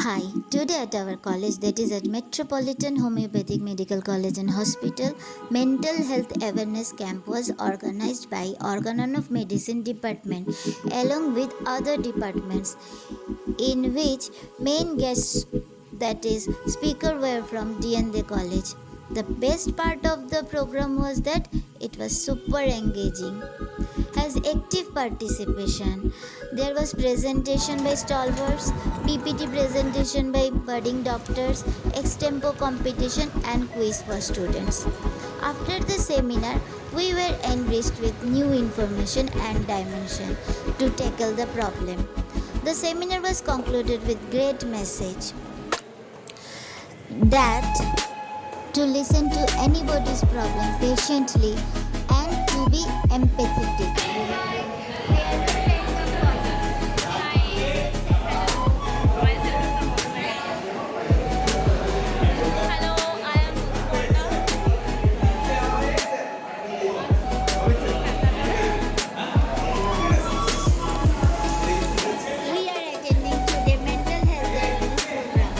Hi, today at our college, that is at Metropolitan Homeopathic Medical College and Hospital, Mental Health Awareness Camp was organized by Organon of Medicine Department along with other departments, in which main guests, that is speaker, were from DND College. The best part of the program was that it was super engaging, has active participation. There was presentation by stalwarts, PPT presentation by budding doctors, extempo competition and quiz for students. After the seminar, we were enriched with new information and dimension to tackle the problem. The seminar was concluded with great message that to listen to anybody's problem patiently and to be empathetic. We are attending to the mental health awareness program.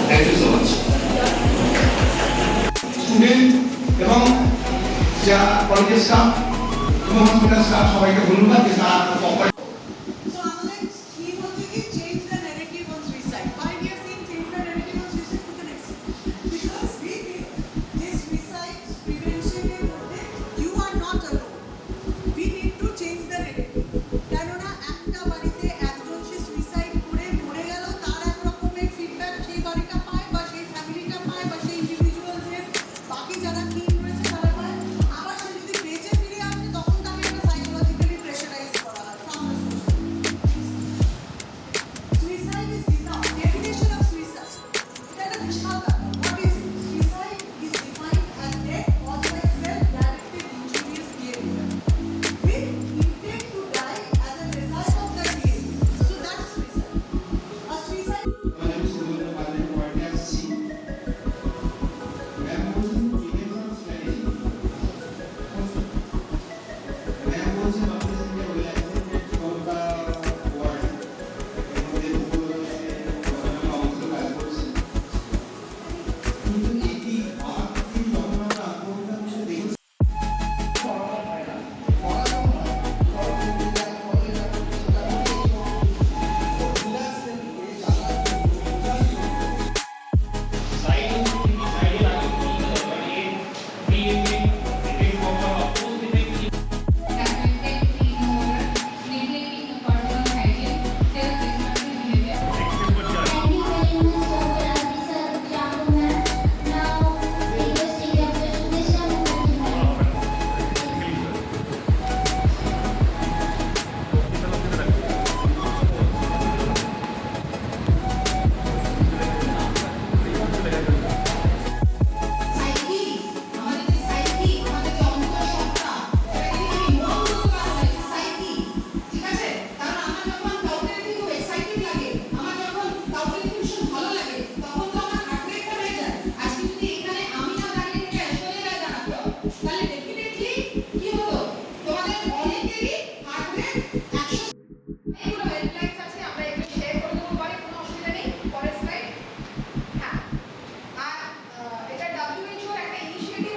Thank you so much. Student এবং যারা কলেজের staff এবং hospital staff সবাইকে ধন্যবাদ যে তারা So আমাদের theme হচ্ছে কি change the narrative on suicide. Why we are saying change the narrative on suicide for the next? Because we think this suicide prevention এর মধ্যে you are not alone. We need to change the narrative. কেননা একটা বাড়িতে একজন সে suicide করে মরে গেল, তার এক রকমের ফিডব্যাক সেই বাড়িটা পায় বা সেই ফ্যামিলিটা পায় বা সেই ইন্ডিভিজুয়ালসের বাকি যারা টিম রয়েছে তারা পায়। আবার সে যদি বেঁচে ফিরে আসে তখন তাকে একটা সাইকোলজিক্যালি প্রেশারাইজ করা হয় from the suicide is the definition of suicide. এটা একটা বিশাল ব্যাপার। What is it? Suicide is defined as death caused by self-directed injurious behavior with intent to die as a result of that behavior. So that's suicide. A suicide এটা WHO এর একটা initiative